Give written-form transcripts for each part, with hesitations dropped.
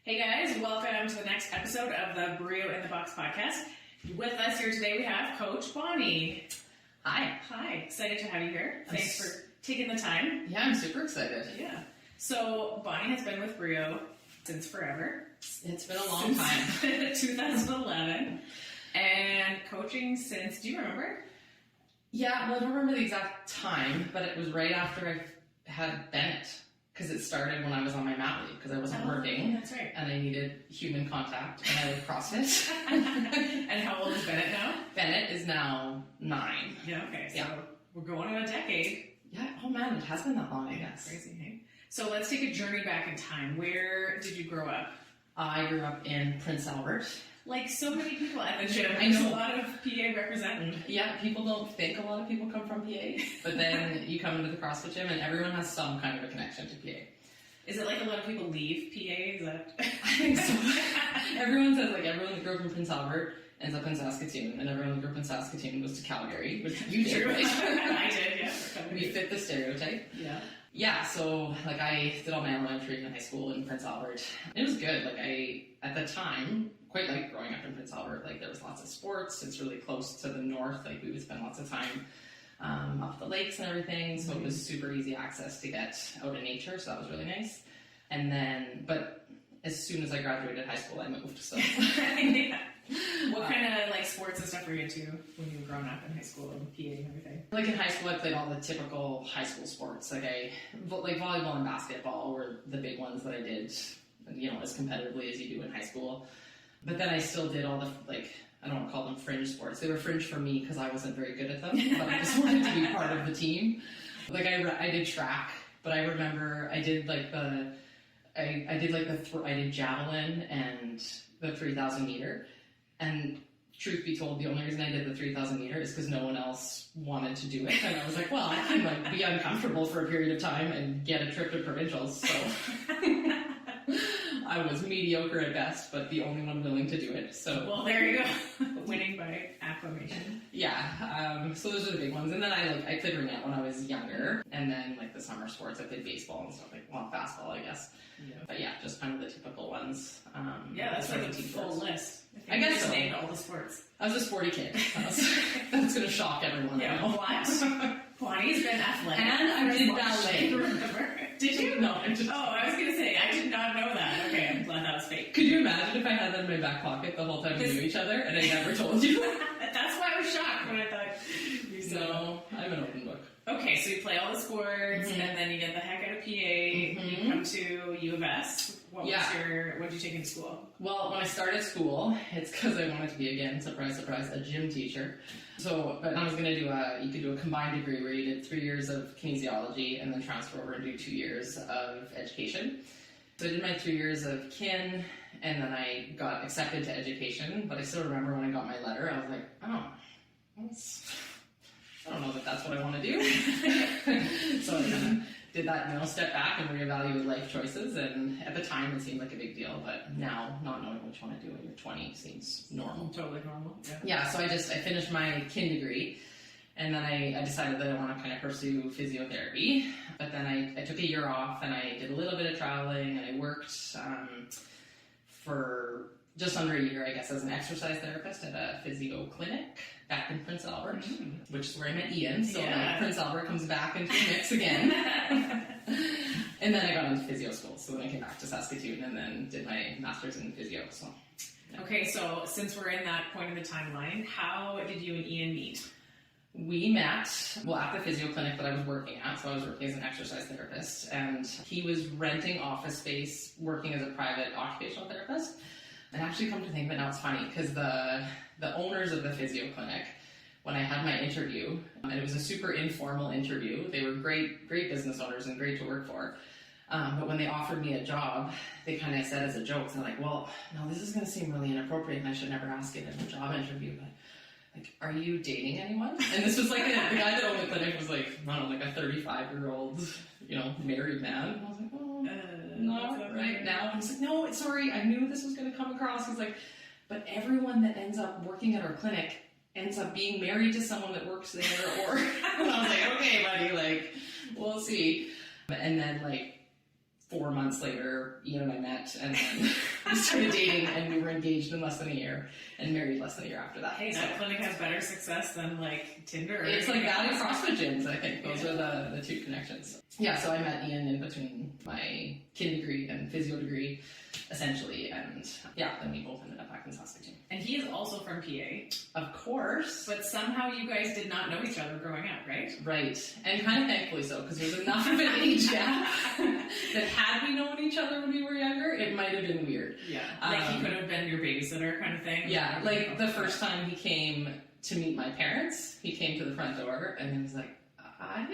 Hey guys, welcome to the next episode of the BRIO in the Box podcast. With us here today we have Coach Bonnie. Hi. Hi, excited to have you here. Thanks for taking the time. Yeah, I'm super excited. Yeah. So Bonnie has been with BRIO since forever. It's been a long time. 2011. And coaching since, do you remember? Yeah, well, I don't remember the exact time, but it was right after I had Bennett. Because it started when I was on my mat leave, because I wasn't working. That's right. And I needed human contact, and I like CrossFit. And how old is Bennett now? Bennett is now 9. Yeah, okay. So yeah. We're going on a decade. Yeah, oh man, it has been that long, I guess. Crazy, hey? So let's take a journey back in time. Where did you grow up? I grew up in Prince Albert. Like so many people at the gym. I know. There's a lot of PA representing. Yeah, people don't think a lot of people come from PA, but then you come into the CrossFit gym and everyone has some kind of a connection to PA. Is it like a lot of people leave PA? Is that? I think so. Everyone says like everyone that grew up in Prince Albert ends up in Saskatoon, and everyone that grew up in Saskatoon goes to Calgary, which you did, right? I did, yeah. We fit the stereotype. Yeah. Yeah, so like I did all my elementary and high school in Prince Albert. It was good. Like I, at the time, quite liked growing up in Prince Albert. Like there was lots of sports. It's really close to the north. Like we would spend lots of time up the lakes and everything. So it was super easy access to get out in nature. So that was really nice. And then, but as soon as I graduated high school, I moved. So yeah. What kind of like sports and stuff were you into when you were growing up in high school and PA and everything? Like in high school, I played all the typical high school sports. Like volleyball and basketball were the big ones that I did, you know, as competitively as you do in high school. But then I still did all the, like, I don't want to call them fringe sports. They were fringe for me because I wasn't very good at them, but I just wanted to be part of the team. Like I did track, but I remember I did like I did javelin and the 3,000 meter. And truth be told, the only reason I did the 3,000 meter is because no one else wanted to do it. And I was like, well, I can like be uncomfortable for a period of time and get a trip to provincials. So I was mediocre at best, but the only one willing to do it. So well, there you go, winning by acclamation. Yeah. So those are the big ones. And then I played ringette when I was younger, and then like the summer sports, I played baseball and stuff like fastball, I guess. Yeah. But yeah, just kind of the typical ones. Yeah, that's like a full list. I guess so. Named all the sports. I was a sporty kid. That's going to shock everyone. Yeah, what? Bonnie's been athletic. And I did ballet. Did you? No, I just... Oh, I was going to say, I did not know that. Okay, I'm glad that was fake. Could you imagine if I had that in my back pocket the whole time we knew each other and I never told you? That's why I was shocked when I thought you said no, I'm an open book. Okay, so you play all the sports, and then you get the heck out of PA, you come to U of S. What did you take in school? Well, when I started school, it's because I wanted to be, again, surprise, surprise, a gym teacher. So, but I was going to you could do a combined degree where you did 3 years of kinesiology and then transfer over and do 2 years of education. So I did my 3 years of kin, and then I got accepted to education, but I still remember when I got my letter, I was like, oh, I don't know that that's what I want to do. So I kind of did that, step back and reevaluate life choices. And at the time, it seemed like a big deal. But now, not knowing what you want to do when you're 20 seems normal. Totally normal. Yeah, so I finished my kin degree. And then I decided that I want to kind of pursue physiotherapy. But then I took a year off and I did a little bit of traveling. And I worked for just under a year, I guess, as an exercise therapist at a physio clinic back in Prince Albert, which is where I met Ian. So Prince Albert comes back into the mix again. And then I got into physio school. So then I came back to Saskatoon and then did my master's in physio. So. Yeah. Okay, so since we're in that point in the timeline, how did you and Ian meet? We met, at the physio clinic that I was working at. So I was working as an exercise therapist. And he was renting office space, working as a private occupational therapist. And actually, come to think of it now, it's funny because the owners of the physio clinic, when I had my interview, and it was a super informal interview, they were great business owners and great to work for. But when they offered me a job, they kind of said as a joke, they're like, well, no, this is going to seem really inappropriate and I should never ask it in a job interview, but like, are you dating anyone? And this was like, the guy that owned the clinic was like, I don't know, like a 35-year-old, married man. And I was like, oh. Not right now. I was like, no, sorry, I knew this was going to come across. He's like, but everyone that ends up working at our clinic ends up being married to someone that works there, or... And I was like, okay, buddy, like, we'll see. And then, like, 4 months later, Ian and I met, and then we started dating, and we were engaged in less than a year, and married less than a year after that. Hey, that clinic has better success than like Tinder. It's like that and CrossFit gyms, I think. Those are the two connections. Yeah, so I met Ian in between my kin degree and physio degree, essentially, and yeah, then we both ended up back in Saskatoon. And he is also from PA. Of course. But somehow you guys did not know each other growing up, right? Right. And kind of thankfully so, because there's enough of an age gap that had we known each other when we were younger, it might have been weird. Yeah. Like he could have been your babysitter kind of thing. Yeah, like the first time he came to meet my parents, he came to the front door and he was like, I've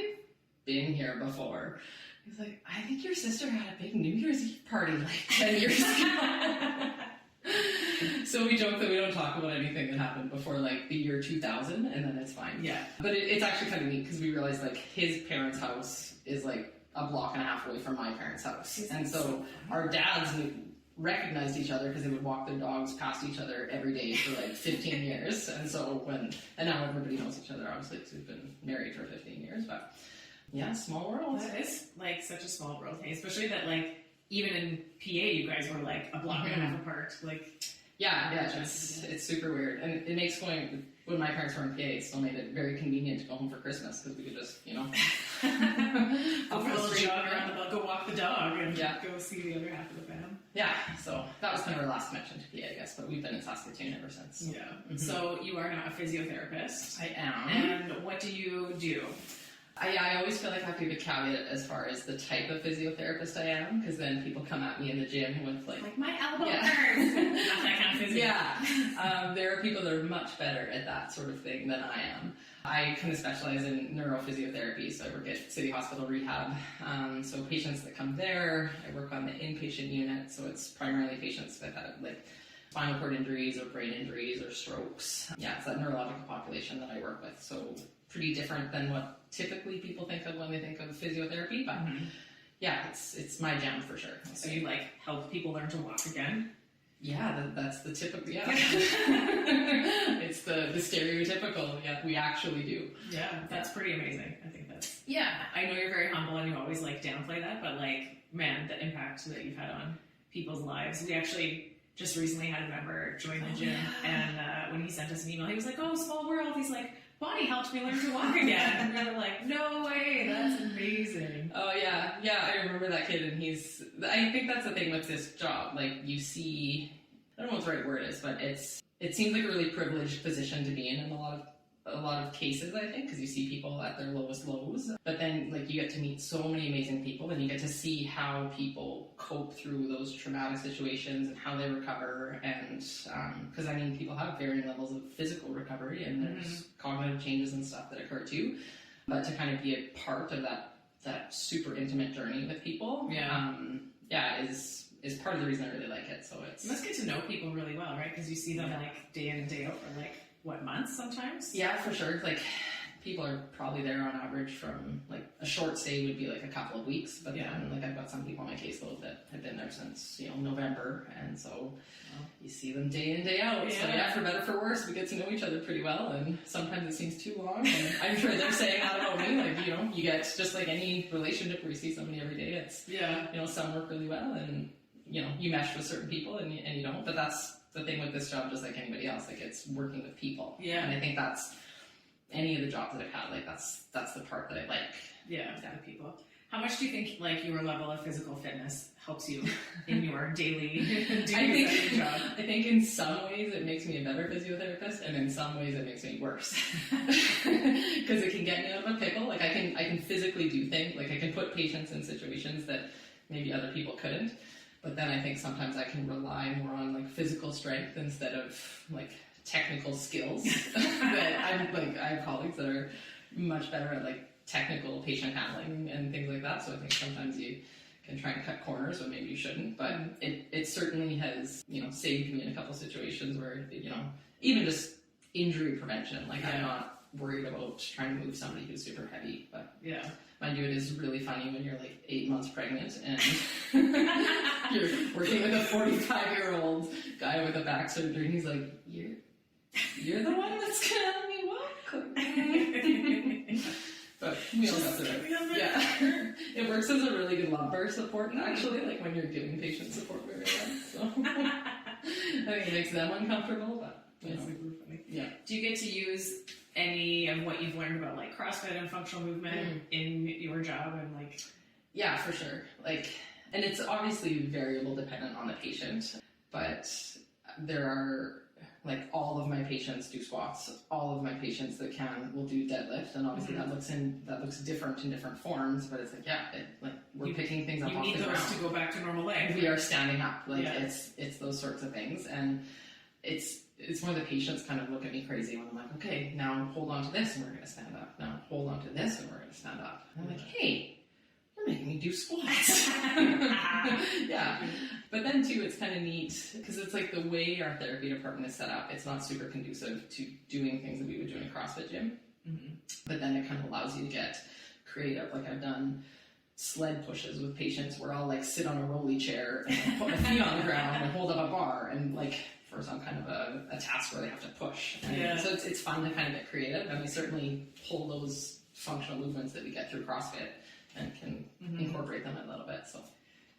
been here before. He was like, I think your sister had a big New Year's Eve party like 10 years ago. So we joke that we don't talk about anything that happened before like the year 2000, and then it's fine. Yeah. But it's actually kind of neat because we realized like his parents' house is like a block and a half away from my parents' house. And so our dads recognized each other because they would walk their dogs past each other every day for like 15 years. And so and now everybody knows each other, obviously, because we've been married for 15 years. But yeah, small world. That is like such a small world, hey? Especially that like even in PA you guys were like a block and a half apart. Like yeah, it's super weird. And it makes when my parents were in PA, it still made it very convenient to go home for Christmas because we could just, go for a little jog around the block, go walk the dog, and go see the other half of the fam. Yeah, so that was kind of our last connection to PA, I guess, but we've been in Saskatoon ever since. So. Yeah. Mm-hmm. So you are now a physiotherapist. I am. And what do you do? I always feel like I have to give a caveat as far as the type of physiotherapist I am, because then people come at me in the gym with like my elbow hurts. Not that kind of physio. Yeah. There are people that are much better at that sort of thing than I am. I kind of specialize in neurophysiotherapy, so I work at City Hospital Rehab. So patients that come there, I work on the inpatient unit, so it's primarily patients that have like spinal cord injuries or brain injuries or strokes. Yeah, it's that neurological population that I work with, so pretty different than what typically people think of when they think of physiotherapy, but yeah, it's my jam for sure. So you like help people learn to walk again? Yeah, that's the typical, it's the stereotypical, we actually do. Yeah, that's pretty amazing. I think that's, I know you're very humble and you always like downplay that, but like, man, the impact that you've had on people's lives. We actually just recently had a member join the gym, and when he sent us an email, he was like, oh, small world. He's like, Bonnie helped me learn to walk again. And we were like, no way, that's amazing. Oh, yeah, I remember that kid, and I think that's the thing with this job. Like, you see, I don't know what the right word is, but it seems like a really privileged position to be in a lot of cases, I think, because you see people at their lowest lows. But then, like, you get to meet so many amazing people, and you get to see how people cope through those traumatic situations and how they recover. And because, I mean, people have varying levels of physical recovery, and there's cognitive changes and stuff that occur too. But to kind of be a part of that super intimate journey with people, is part of the reason I really like it. So you must get to know people really well, right? Because you see them like day in and day out for like months sometimes? Yeah, for sure. Like, people are probably there on average from, like, a short stay would be like a couple of weeks, but then, like, I've got some people on my caseload that have been there since, November, and so you see them day in, day out. So for better for worse, we get to know each other pretty well, and sometimes it seems too long, and I'm sure they're saying that about me. Like, you get, just like any relationship where you see somebody every day, it's, some work really well, and, you mesh with certain people, and you don't, but that's the thing with this job, just like anybody else, like, it's working with people. Yeah. And I think that's any of the jobs that I've had, like, that's the part that I like. Yeah, with people. How much do you think, like, your level of physical fitness helps you in your daily job? I think in some ways it makes me a better physiotherapist, and in some ways it makes me worse. Because it can get me out of a pickle. Like, I can physically do things. Like, I can put patients in situations that maybe other people couldn't. But then I think sometimes I can rely more on like physical strength instead of like technical skills. That I have colleagues that are much better at like technical patient handling and things like that. So I think sometimes you can try and cut corners when maybe you shouldn't. But it certainly has, saved me in a couple situations where, even just injury prevention. Like, I'm not worried about trying to move somebody who's super heavy. But mind you, it is really funny when you're like 8 months pregnant and you're working with a 45-year-old guy with a back surgery, and he's like, you're the one that's gonna help me walk. But We all got Just through get it. me on that. Yeah. It works as a really good lumbar support, actually, like when you're giving patient support very well. So I think it makes them uncomfortable, but you know. Super funny. Yeah. Do you get to use any of what you've learned about like CrossFit and functional movement in your job and like? Yeah, for sure. Like, and it's obviously variable dependent on the patient, but there are, like, all of my patients do squats. All of my patients that can will do deadlift, and obviously that looks different in different forms. But it's like, yeah, we're picking things up You off need the those ground. to go back to normal life. We are standing up. Like, Yeah. it's those sorts of things, and it's when the patients kind of look at me crazy when I'm like, okay, now hold on to this, and we're gonna stand up. Now hold on to this, and we're gonna stand up. And I'm like, hey. You're making me do squats. Yeah. But then too, it's kind of neat because it's like the way our therapy department is set up, it's not super conducive to doing things that we would do in a CrossFit gym. But then it kind of allows you to get creative. Like I've done sled pushes with patients where I'll like sit on a rolly chair and put my feet on the ground and hold up a bar and like for some kind of a task where they have to push. And so it's fun to kind of get creative, and we certainly pull those functional movements that we get through CrossFit and can incorporate them a little bit. So,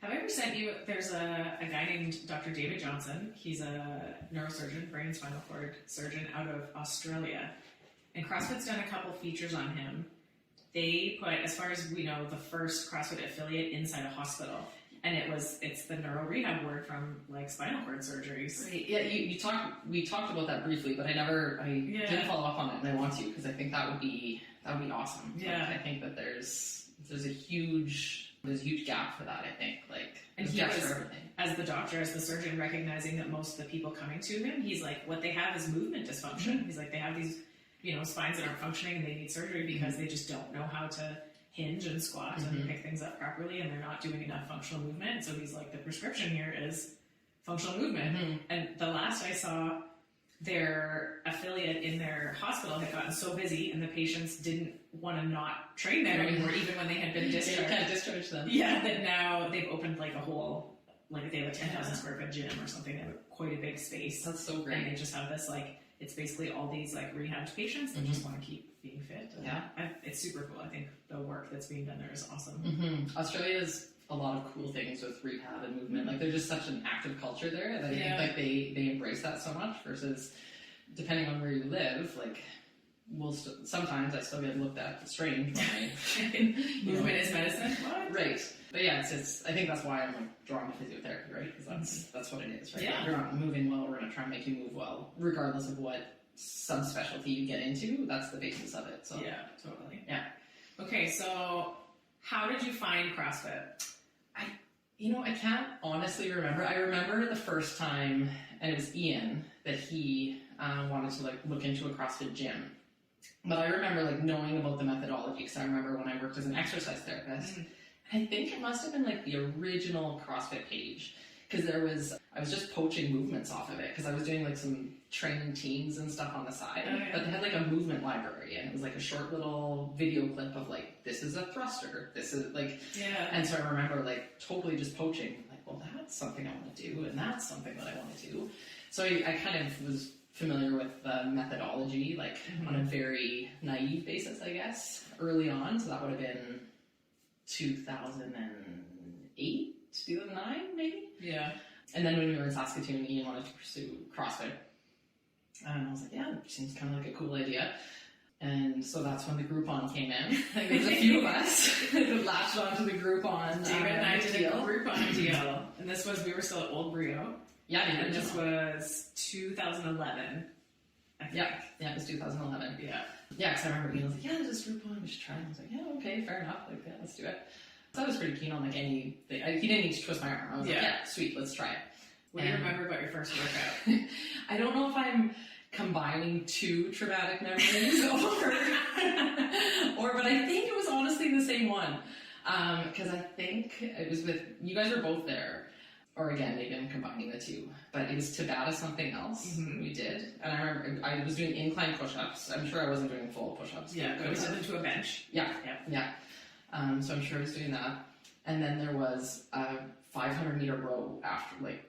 have I ever sent you? There's a guy named Dr. David Johnson. He's a neurosurgeon, brain and spinal cord surgeon out of Australia, and CrossFit's done a couple features on him. They put, as far as we know, the first CrossFit affiliate inside a hospital, and it's the neuro rehab ward from like spinal cord surgeries. Right. Yeah, we talked about that briefly, but I didn't follow up on it, and I want to because I think that would be awesome. Yeah, like, I think that there's a huge gap for that. I think and he gaps was, for everything. as the doctor, as the surgeon, recognizing that most of the people coming to him, he's like, what they have is movement dysfunction. He's like, they have these, spines that aren't functioning and they need surgery because they just don't know how to hinge and squat and pick things up properly, and they're not doing enough functional movement. So he's like, the prescription here is functional movement. And the last I saw, their affiliate in their hospital had gotten so busy and the patients didn't want to not train there anymore, even when they had been discharged. They kind of discharged them. Yeah, that now they've opened like a whole, like they have a 10,000 square foot gym or something. They have quite a big space. That's so great. And they just have this like, it's basically all these like rehabbed patients that just want to keep being fit. And it's super cool. I think the work that's being done there is awesome. Australia has a lot of cool things with rehab and movement. Like, there's just such an active culture there that I think like they embrace that so much, versus depending on where you live, like sometimes I still get looked at strange when I movement is medicine. What? Right. But yeah, it's I think that's why I'm like drawn to physiotherapy, right? Because that's what it is, right? Yeah. If you're not moving well, we're gonna try and make you move well, regardless of what subspecialty you get into. That's the basis of it. So yeah, totally. Yeah. Okay, so how did you find CrossFit? I can't honestly remember. I remember the first time, and it was Ian, that he wanted to like look into a CrossFit gym. But I remember like knowing about the methodology, because I remember when I worked as an exercise therapist, I think it must have been like the original CrossFit page, because I was just poaching movements off of it, because I was doing like some training teams and stuff on the side, but they had like a movement library, and it was like a short little video clip of like, this is a thruster, this is like, and so I remember like totally just poaching, like, well, that's something I want to do, and that's something that I want to do. So I kind of was familiar with the methodology, like on a very naive basis, I guess, early on. So that would have been 2008, 2009, maybe? Yeah. And then when we were in Saskatoon, Ian wanted to pursue CrossFit. And I was like, yeah, it seems kind of like a cool idea. And so that's when the Groupon came in. Like, there was a few of us that latched onto the Groupon. David and I did a Groupon deal. And we were still at Old BRIO. Yeah, and this was 2011. Yeah, it was 2011. Yeah. Yeah, because I remember Ian was like, yeah, there's this Groupon, we should try it. I was like, yeah, okay, fair enough. Like, yeah, let's do it. So I was pretty keen on like anything. He didn't need to twist my arm. I was like, yeah, sweet, let's try it. What do you remember about your first workout? I don't know if I'm combining two traumatic memories but I think it was honestly the same one. Because I think it was with, you guys were both there. Or again, maybe I'm combining the two. But it was Tabata something else we did. And I remember I was doing incline push-ups. I'm sure I wasn't doing full push-ups. Yeah, but we did them to a bench. Yeah. So I'm sure I was doing that. And then there was a 500-meter row after, like,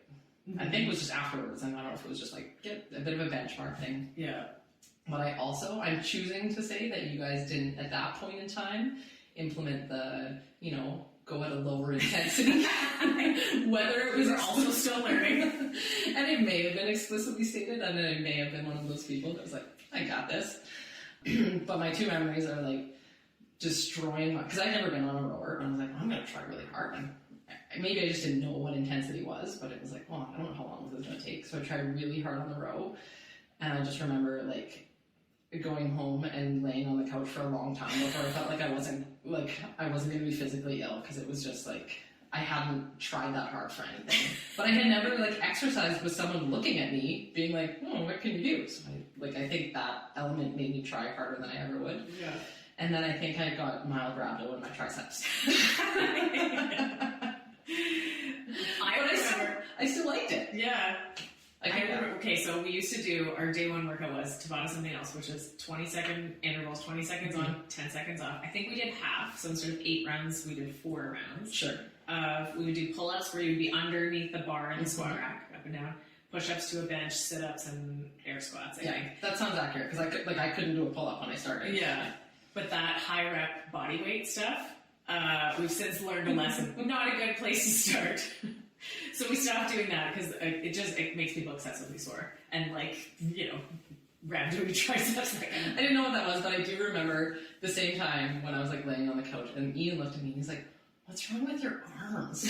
I think it was just afterwards. And I don't know if it was just like, get a bit of a benchmark thing. Yeah. But I'm choosing to say that you guys didn't at that point in time implement the, go at a lower intensity. Whether it was also still learning. And it may have been explicitly stated, and I may have been one of those people that was like, I got this. But my two memories are like destroying because I'd never been on a rower, and I was like, I'm going to try really hard. And maybe I just didn't know what intensity was, but it was like, well, I don't know how long this is going to take. So I tried really hard on the row, and I just remember like going home and laying on the couch for a long time before I felt like I wasn't going to be physically ill, because it was just like I hadn't tried that hard for anything. But I had never like exercised with someone looking at me being like, oh, what can you do? So I think that element made me try harder than I ever would. Yeah. And then I think I got mild rhabdo in my triceps. I still liked it. Yeah. Okay, so we used to do, our day one workout was Tabata something else, which is 20-second intervals, 20 seconds on, 10 seconds off. I think we did half, so instead of 8 rounds, we did 4 rounds. Sure. We would do pull-ups where you would be underneath the bar in the squat rack, up and down. Push-ups to a bench, sit-ups, and air squats, I think. That sounds accurate, because I couldn't do a pull-up when I started. Yeah. But that high-rep body weight stuff, we've since learned a lesson. Not a good place to start. So we stopped doing that because it makes people excessively sore and rhabdoid triceps. I didn't know what that was, but I do remember the same time when I was like laying on the couch and Ian looked at me and he's like, "What's wrong with your arms?"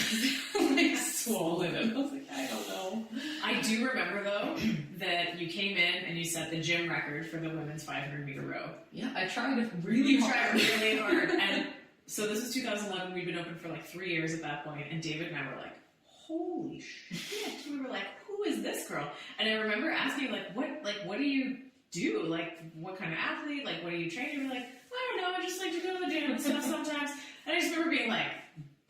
Like swollen, and I was like, "I don't know." I do remember though that you came in and you set the gym record for the women's 500-meter row. Yeah, I tried really hard, and so this was 2011. We'd been open for like 3 years at that point, and David and I were like, holy shit. We were like, who is this girl? And I remember asking, what do you do? Like, what kind of athlete? Like, what do you train? You were like, I don't know, I just like to go to the gym and stuff sometimes. And I just remember being like,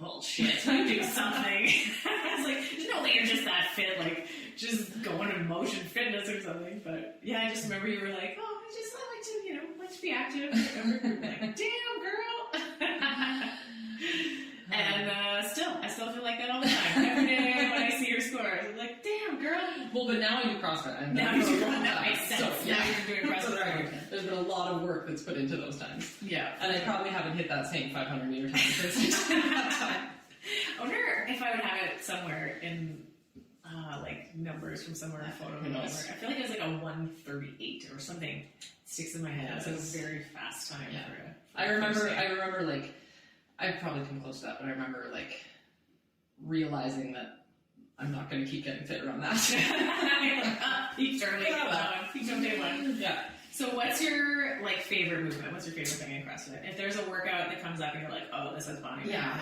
bullshit, you do something. I was like, there's no way you're just that fit, like, just going to motion fitness or something. But yeah, I just remember you were like, oh, I like to be active. I remember like, damn, girl. And I still feel like that all the time. Every day when I see your scores, I'm like, damn, girl. Well, but now I do CrossFit. Now you do CrossFit. That makes sense. So, yeah. Now you're doing CrossFit. Right. There's been a lot of work that's put into those times. Yeah. And I probably haven't hit that same 500-meter time since that time. I wonder if I would have it somewhere in numbers from somewhere in a photo. I feel like it was like a 1:38 or something. Sticks in my head. It's a very fast time. Yeah. I remember like, I've probably come close to that, but I remember like realizing that I'm not going to keep getting fitter on that. Peaked early. Peaked on day one. Yeah. So what's your favorite movement? What's your favorite thing in CrossFit? If there's a workout that comes up and you're like, oh, this has body. Yeah.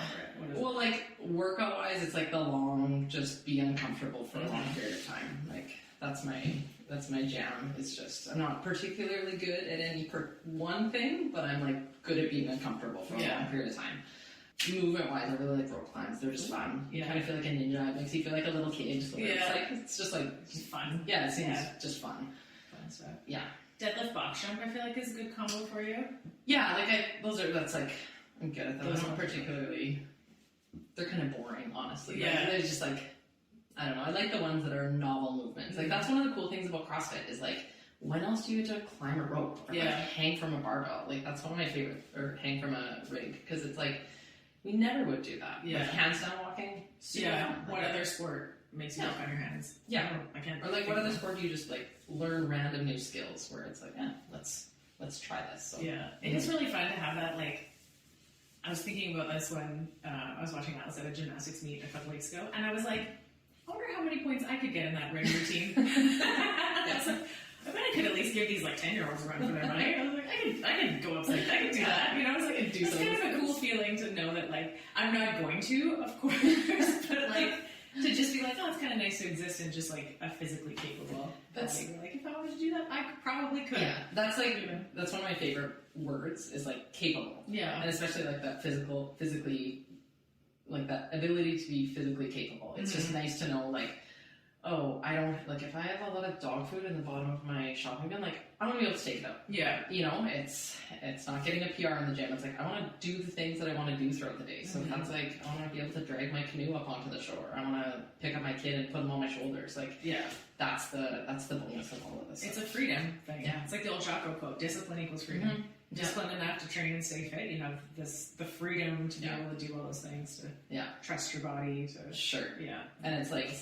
Well, like workout wise, it's like the long, just be uncomfortable for a long period of time. Like that's my jam. It's just I'm not particularly good at any one thing, but I'm like good at being uncomfortable for a long period of time. Movement wise, I really like rope climbs. They're just fun. You kind of feel like a ninja. It makes you feel like a little kid. So it's just fun. Yeah, it seems just fun. Fun stuff. Yeah. Deadlift box jump, I feel like is a good combo for you. Yeah, I'm good at those. Not particularly. They're kind of boring, honestly. Yeah. They're just like, I don't know. I like the ones that are novel movements. Like that's one of the cool things about CrossFit is like, when else do you get to climb a rope or hang from a barbell? Like that's one of my favorite, or hang from a rig, because it's like we never would do that. Yeah. Like handstand walking. Super fun. What other sport makes you work on your hands? Yeah. I can't. Or like what other sport do you just like learn random new skills where it's like, let's try this. So, yeah, it is really fun to have that. Like, I was thinking about this when I was watching Alice at a gymnastics meet a couple weeks ago, and I was like, I wonder how many points I could get in that ring routine. I was like, I bet I could at least give these 10-year-olds a run for their money. I was like, I could go upside, I could do that. I was like, it's kind of a cool feeling to know that I'm not going to, of course, but to just be like, oh, it's kind of nice to exist in just a physically capable body. If I wanted to do that, I probably could. Yeah, that's that's one of my favorite words is capable. Yeah, and especially that physically, that ability to be physically capable. It's just nice to know oh, I don't, like, if I have a lot of dog food in the bottom of my shopping bin, like, I want to be able to take it out. Yeah. You know, it's not getting a PR in the gym. It's like, I want to do the things that I want to do throughout the day. So that's like, I want to be able to drag my canoe up onto the shore. I want to pick up my kid and put him on my shoulders. Like, Yeah. that's the bonus of all of this. It's a freedom thing. Yeah. It's like the old Jocko quote, discipline equals freedom. Discipline enough to train and stay fit. You have the freedom to be able to do all those things, to trust your body, to Sure. Yeah. And it's like,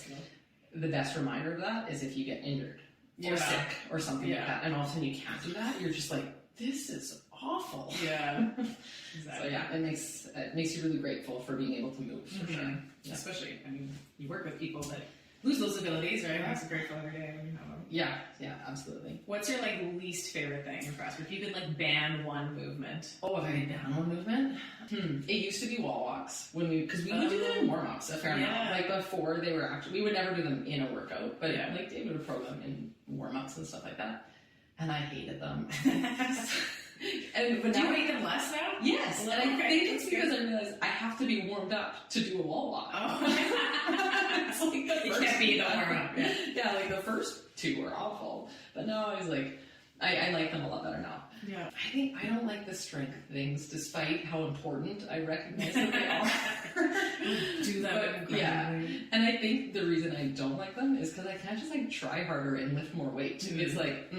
the best reminder of that is if you get injured or sick or something like that, and all of a sudden you can't do that, you're just like, this is awful. Yeah. Exactly. So yeah, it makes you really grateful for being able to move, for sure. Yeah. Especially, I mean, you work with people that lose those abilities, right? It makes you grateful every day when you have them. Yeah, absolutely. What's your like least favorite thing in CrossFit? If you could like ban one movement. Oh, if I could ban one movement? It used to be wall walks because we would do them in warm-ups a fair amount. Like before they were actually, we would never do them in a workout, but like David would program in warm-ups and stuff like that. And I hated them. But do you hate them less now? Yes, and I think it's because I realized I have to be warmed up to do a wall walk. Oh. It's like the it can't be the warm-up. Yeah, like the first two were awful, but now I was like, I like them a lot better now. Yeah. I don't like the strength things, despite how important I recognize that they are. Do them. But, yeah, and I think the reason I don't like them is because I can't just like try harder and lift more weight. It's like,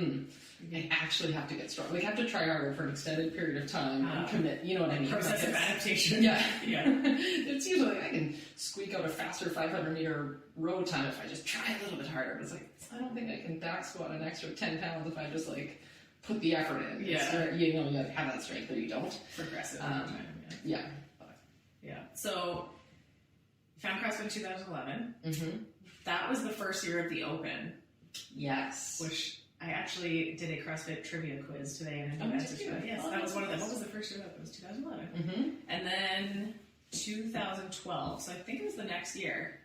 I actually have to get strong. Like I have to try harder for an extended period of time and commit. You know what I mean? Process of adaptation. Yeah. It's usually like I can squeak out a faster 500-meter row time if I just try a little bit harder. But it's like I don't think I can back squat an extra 10 pounds if I just like put the effort in. Yeah. Start, you know, you like have that strength or you don't. Progressive. Yeah. So, found CrossFit in 2011. That was the first year of the Open. Yes. Which I actually did a CrossFit trivia quiz today, and I yes, that was one of them. What was the first year? It was 2011, and then 2012. So I think it was the next year.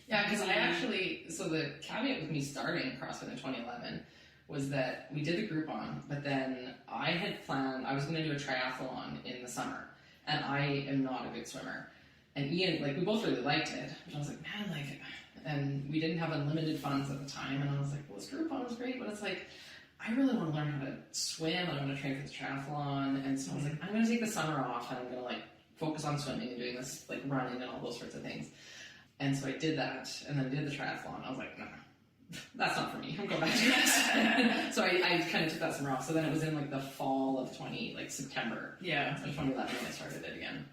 Yeah, because I actually, so the caveat with me starting CrossFit in 2011 was that we did the Groupon, but then I had planned, I was going to do a triathlon in the summer, and I am not a good swimmer. And Ian, like, we both really liked it, but I was like, man, like, and we didn't have unlimited funds at the time, and I was like, well, this Groupon was great, but it's like, I really want to learn how to swim, and I want to train for the triathlon, and so I was like, I'm going to take the summer off, and I'm going to, like, focus on swimming and doing this, like, running and all those sorts of things. And so I did that, and then did the triathlon. I was like, no, that's not for me. I'm going back to that. So I kind of took that summer off. So then it was in like the fall of September. Yeah. So 2011 when I started it again.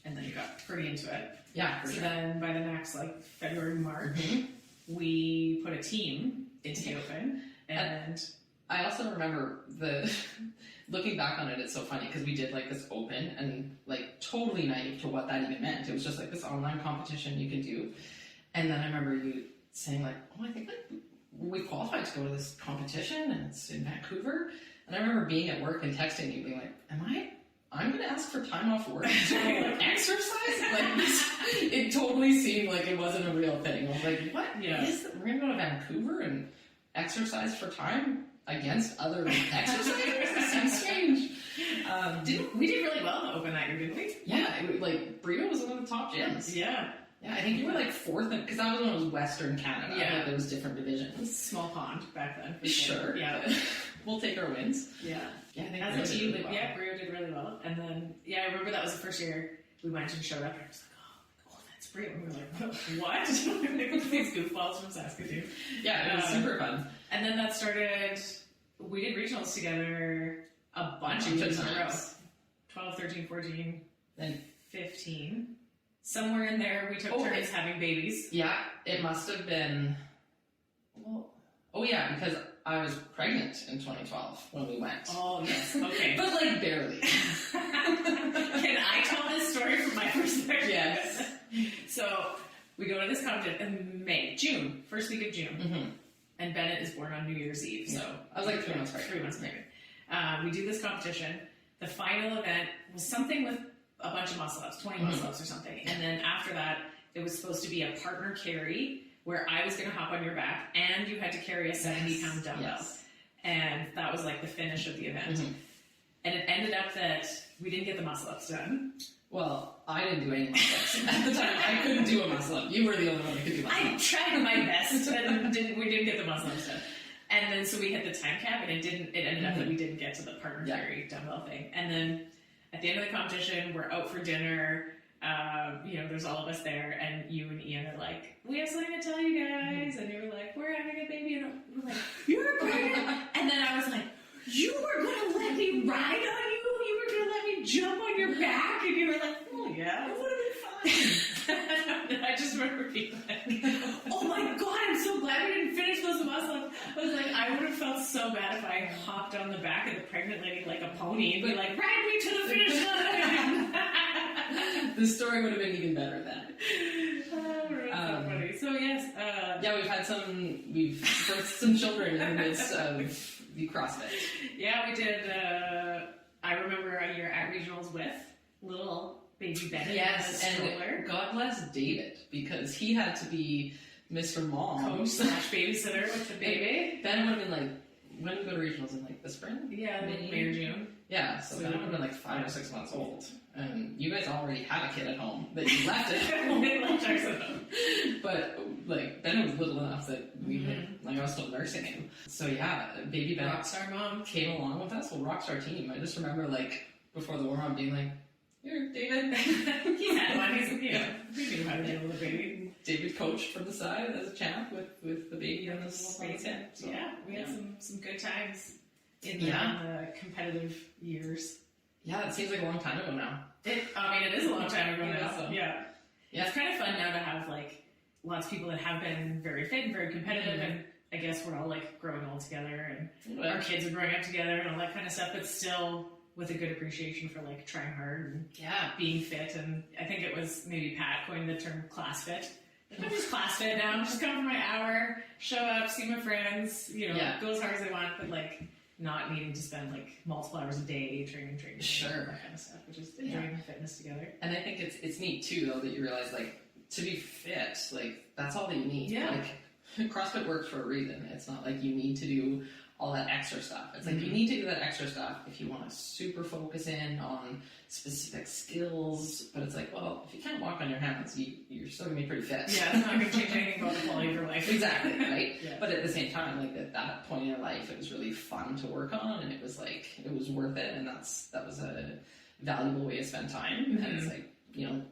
And then you got pretty into it. Yeah, for sure. Then by the next like February, March, we put a team into the Open. And I also remember looking back on it, it's so funny because we did like this Open and like totally naive to what that even meant. It was just like this online competition you could do. And then I remember you saying like, oh, I think like we qualified to go to this competition and it's in Vancouver. And I remember being at work and texting you being like, I'm going to ask for time off work to like, exercise? Like this, it totally seemed like it wasn't a real thing. I was like, what is it? We're going to go to Vancouver and exercise for time against other exercisers? This seems strange. We did really well in the Open that year, didn't we? Yeah, like BRIO was one of the top gyms. Yeah. Yeah, I think you were like fourth, because that was when it was Western Canada. Yeah. Like, there was different divisions. Small pond back then. For sure. Yeah. We'll take our wins. Yeah. Yeah, I think as a team, really well. BRIO did really well. And then, I remember that was the first year we went and showed up, and I was like, oh, that's BRIO. And we were like, what? These goofballs from Saskatoon. Yeah, it was super fun. And then that started, we did regionals together a bunch of years in a row. 12, 13, 14, then 15. Somewhere in there, we took turns having babies. Yeah, it must have been, because I was pregnant in 2012 when we went. Oh, yes, okay. But like barely. Can I tell this story from my perspective? Yes. So, we go to this competition in June, first week of June. And Bennett is born on New Year's Eve. So I was like 3 months pregnant. 3 months pregnant. We do this competition. The final event was something with a bunch of muscle-ups, 20 muscle-ups or something. And then after that, it was supposed to be a partner carry where I was going to hop on your back and you had to carry a 70-pound dumbbell. Yes. And that was like the finish of the event. And it ended up that we didn't get the muscle-ups done. Well, I didn't do any muscle-ups. At the time, I couldn't do a muscle-up. You were the only one who could do muscle-ups. I tried my best, and we didn't get the muscle-ups done. And then so we hit the time cap, and it ended up that we didn't get to the partner carry dumbbell thing. And then at the end of the competition, we're out for dinner. There's all of us there, and you and Ian are like, we have something to tell you guys. And you were like, we're having a baby. And we're like, you're pregnant? And then I was like, you were going to let me ride on you? You were going to let me jump on your back? And you were like, oh, yeah, it would have been fun. And I just remember being like, oh my God, I'm so glad we didn't finish those muscle-ups. I was like, I would have felt so bad if I hopped on the back of the pregnant lady like a pony and be like, ride me to the finish line. The story would have been even better then. Oh, so funny. So yes, we've birthed some children in the midst of the CrossFit. Yeah, we did. I remember a year at regionals with little baby Bennett. Yes, and God bless David, because he had to be Mr. Mom, coach / babysitter with the baby. Bennett would have been like, when did we go to regionals, in like the spring? Yeah, May or June. Yeah, so Bennett would have been like 5 or 6 months old. And you guys already had a kid at home that you left at home. We left ours at home. But like Bennett was little enough that we I was still nursing him. So yeah, baby Bennett Rockstar mom came along with us. Well, rockstar team. I just remember like before the warm up being like, "Here, David." He's had one. He knew how to deal with a baby. David coached from the side as a champ with the baby on his head. So, yeah, we had some good times in the competitive years. Yeah, it seems like a long time ago now. It is a long time ago now. So. Yeah. It's kind of fun now to have like lots of people that have been very fit and very competitive, and I guess we're all like growing old together, and our kids are growing up together and all that kind of stuff, but still with a good appreciation for like trying hard and being fit. And I think it was maybe Pat coined the term class fit. I'm just class fit now. I'm just come for my hour, show up, see my friends, go as hard as I want, but like not needing to spend like multiple hours a day training, sure, that kind of stuff, which is enjoying fitness together. And I think it's neat too, though, that you realize like to be fit, like that's all that you need. Yeah. Like CrossFit works for a reason. It's not like you need to do all that extra stuff. It's like you need to do that extra stuff if you want to super focus in on specific skills. But it's like, well, if you can't walk on your hands, you're still gonna be pretty fit. Yeah, it's not gonna change anything about the quality of your life. Exactly, right? Yeah. But at the same time, like at that point in your life, it was really fun to work on, and it was worth it, and that was a valuable way to spend time. And it's like,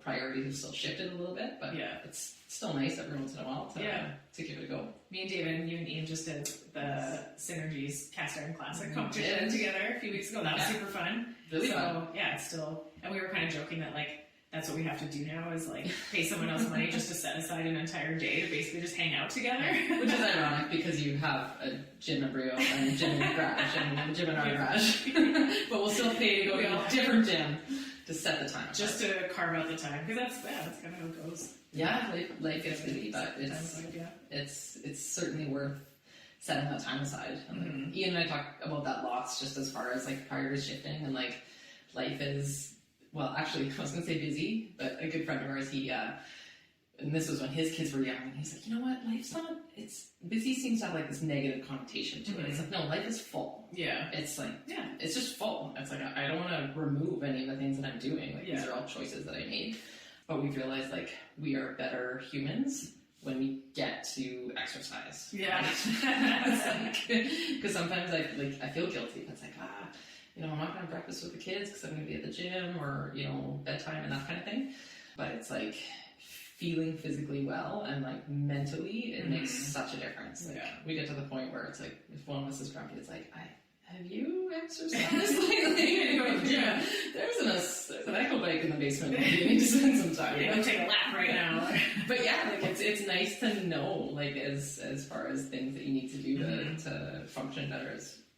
priorities have still shifted a little bit, but it's still nice every once in a while to give it a go. Me and David, you and Ian just did the Synergies Cast Iron Classic competition together a few weeks ago. That was super fun. Really fun. Yeah, it's still, and we were kind of joking that like that's what we have to do now is like pay someone else money just to set aside an entire day to basically just hang out together. Which is ironic because you have a gym at BRIO and a gym in the garage and a gym in our garage. But we'll still pay to go to a different gym to set the time. Just to carve out the time, because that's kind of how it goes. Yeah, life gets busy, but it's certainly worth setting that time aside. And like, Ian and I talk about that lots, just as far as like priorities shifting, and like life is, well, actually I was gonna say busy, but a good friend of ours, he and this was when his kids were young, and he's like, you know what, life's not, it's busy seems to have like this negative connotation to it. It's like, no, life is full. Yeah. It's like, it's just full. It's like, I don't want to remove any of the things that I'm doing. Like, these are all choices that I made. But we've realized like we are better humans when we get to exercise. Yeah. Because sometimes I feel guilty. It's like, I'm not going to have breakfast with the kids because I'm going to be at the gym, or, bedtime and that kind of thing. But it's like, feeling physically well and like mentally, it makes such a difference. Like we get to the point where it's like, if one of us is grumpy, it's like, have you exercised lately? And you go to the gym. There's an echo bike in the basement. You need to spend some time. Go take a lap right now. But yeah, like it's nice to know, like as far as things that you need to do to function better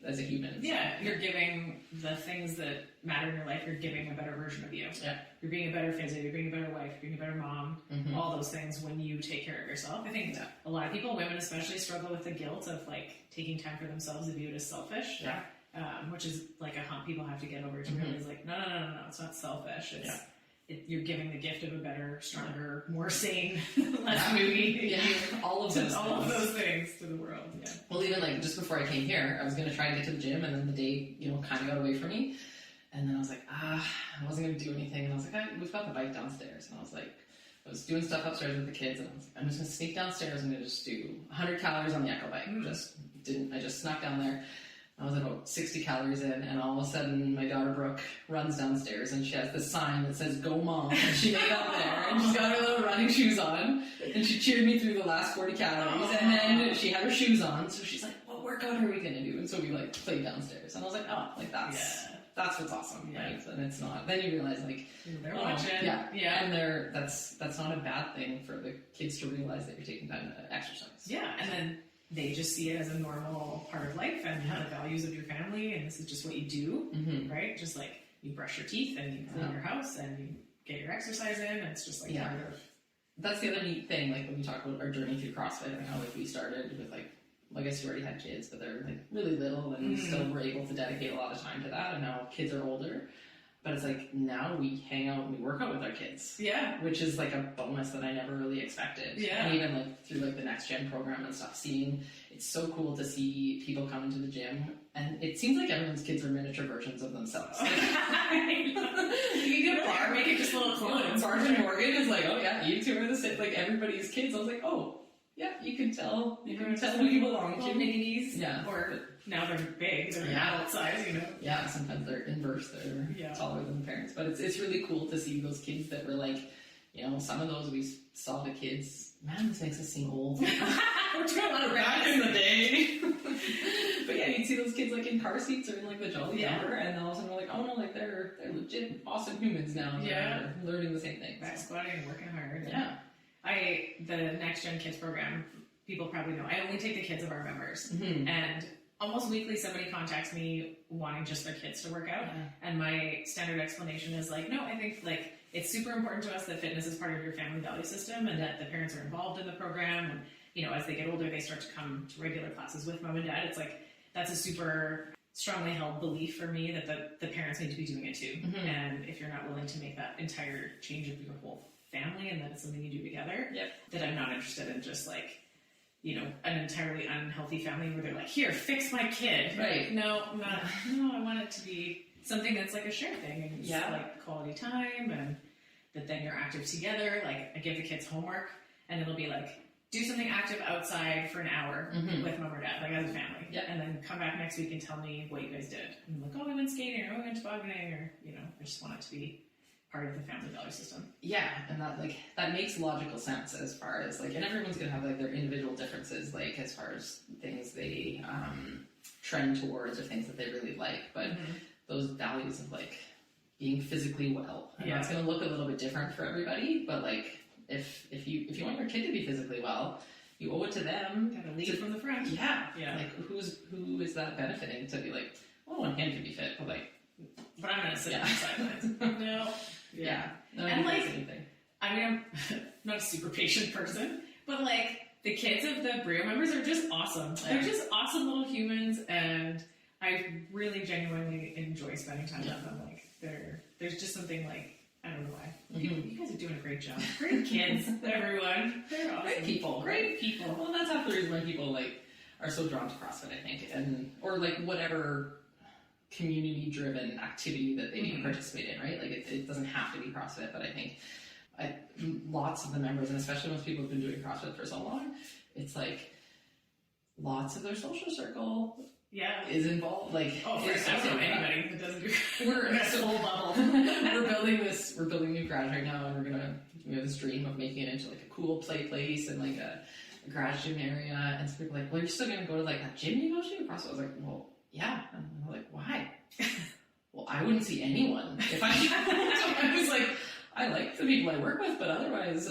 as a human. Yeah, you're giving the things that matter in your life, you're giving a better version of you. Yeah. You're being a better physio, you're being a better wife, you're being a better mom, all those things when you take care of yourself. I think a lot of people, women especially, struggle with the guilt of like taking time for themselves and view it as selfish. Yeah. Which is like a hump people have to get over to realize like, no, it's not selfish. It's you're giving the gift of a better, stronger, more sane, less moody, all of those things to the world. Yeah. Well, even like just before I came here, I was going to try to get to the gym, and then the day, kind of got away from me. And then I was like, I wasn't going to do anything. And I was like, we've got the bike downstairs. And I was like, I was doing stuff upstairs with the kids, and I was like, I'm just going to sneak downstairs and I'm going to just do 100 calories on the Echo bike. I just snuck down there. I was about 60 calories in, and all of a sudden my daughter Brooke runs downstairs and she has this sign that says "Go Mom," and she made up there, and she's got her little running shoes on, and she cheered me through the last 40 calories, and then she had her shoes on, so she's like, "What workout are we gonna do?" And so we like played downstairs, and I was like, "Oh, like that's what's awesome, right?" And it's not. Then you realize like they're watching, and that's not a bad thing for the kids to realize that you're taking time to exercise. Yeah, and then they just see it as a normal part of life and the values of your family, and this is just what you do, right? Just like you brush your teeth and you clean your house and you get your exercise in, and it's just like part of. That's the other neat thing, like when we talk about our journey through CrossFit and how like we started with like, well, I guess you already had kids, but they're like really little and still were able to dedicate a lot of time to that, and now kids are older. But it's like now we hang out and we work out with our kids. Yeah. Which is like a bonus that I never really expected. Yeah. And even like through like the Next Gen program and stuff, it's so cool to see people come into the gym, and it seems like everyone's kids are miniature versions of themselves. You get a bar, make it just little clones. Marvin Morgan is like, oh yeah, you two are the same. Like everybody's kids. I was like, oh yeah, you can tell who you belong to. Minis. Yeah. Or now they're big, they're adult size, you know. Yeah, sometimes they're inverse, they're taller than the parents. But it's really cool to see those kids that were like, you know, some of those we saw the kids, man, this makes us seem old. We're doing a lot of back in the day. But yeah, you'd see those kids like in car seats or in like the Jolly Jumper, and all of a sudden we're like, oh no, like they're legit awesome humans now. They're learning the same things. Back squatting and working hard. Yeah. The Next Gen Kids program, people probably know, I only take the kids of our members. And almost weekly somebody contacts me wanting just their kids to work out. And my standard explanation is like, no, I think like it's super important to us that fitness is part of your family value system, and that the parents are involved in the program. And, you know, as they get older, they start to come to regular classes with mom and dad. It's like, that's a super strongly held belief for me that the parents need to be doing it too. And if you're not willing to make that entire change of your whole family and that it's something you do together, that I'm not interested in just like, you know, an entirely unhealthy family where they're like, here, fix my kid. Right. No, I'm not. No, I want it to be something that's like a shared thing, and it's like quality time, and that then you're active together. Like I give the kids homework, and it'll be like, do something active outside for an hour with mom or dad, like as a family. And then come back next week and tell me what you guys did. And I'm like, oh, we went skating, or we went tobogganing, or, you know, I just want it to be part of the family value system. Yeah, and that makes logical sense as far as like, and everyone's gonna have like their individual differences, like as far as things they trend towards or things that they really like, but those values of like being physically well, and that's gonna look a little bit different for everybody, but like if you want your kid to be physically well, you owe it to them. Gotta lead from the front. Yeah. Like who is that benefiting to be like, well, one hand can be fit, but like, but I'm gonna sit on the sidelines. No. No, and like, I mean, I'm not a super patient person, but like the kids of the BRIO members are just awesome. They're just awesome little humans, and I really genuinely enjoy spending time with them. Like there's just something like, I don't know why. You guys are doing a great job. Great kids, everyone. They're awesome. Great people. Well, that's half the reason why people like are so drawn to CrossFit, I think, or like whatever community-driven activity that they participate in, right? Like it doesn't have to be CrossFit, but I think lots of the members, and especially once people have been doing CrossFit for so long, it's like lots of their social circle is involved. Like, I don't know anybody that doesn't do we're in a whole bubble. we're building a new garage right now, and we have this dream of making it into like a cool play place and like a garage gym area. And so people are like, well, you're still gonna go to like that gym you go to? CrossFit. I was like, well, yeah. And I'm like, why? Well, I wouldn't see anyone if I. So I was like, I like the people I work with, but otherwise,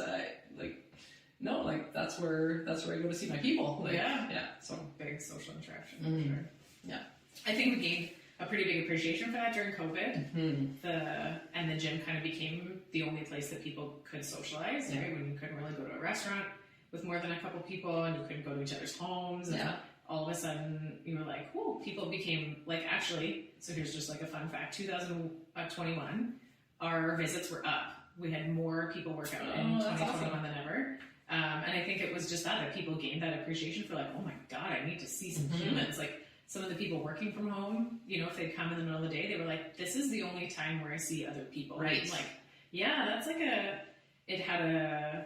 no, like that's where I go to see my people. Like, so big social interaction. For sure. Yeah, I think we gained a pretty big appreciation for that during COVID. The gym kind of became the only place that people could socialize, right? When you couldn't really go to a restaurant with more than a couple people, and you couldn't go to each other's homes. And all of a sudden, you were like, whoa, people became, like, actually, so here's just like a fun fact, 2021, our visits were up. We had more people work out in 2021 than ever. And I think it was just that people gained that appreciation for like, oh my God, I need to see some humans. Like, some of the people working from home, if they'd come in the middle of the day, they were like, this is the only time where I see other people. Right. Like, yeah, that's like it had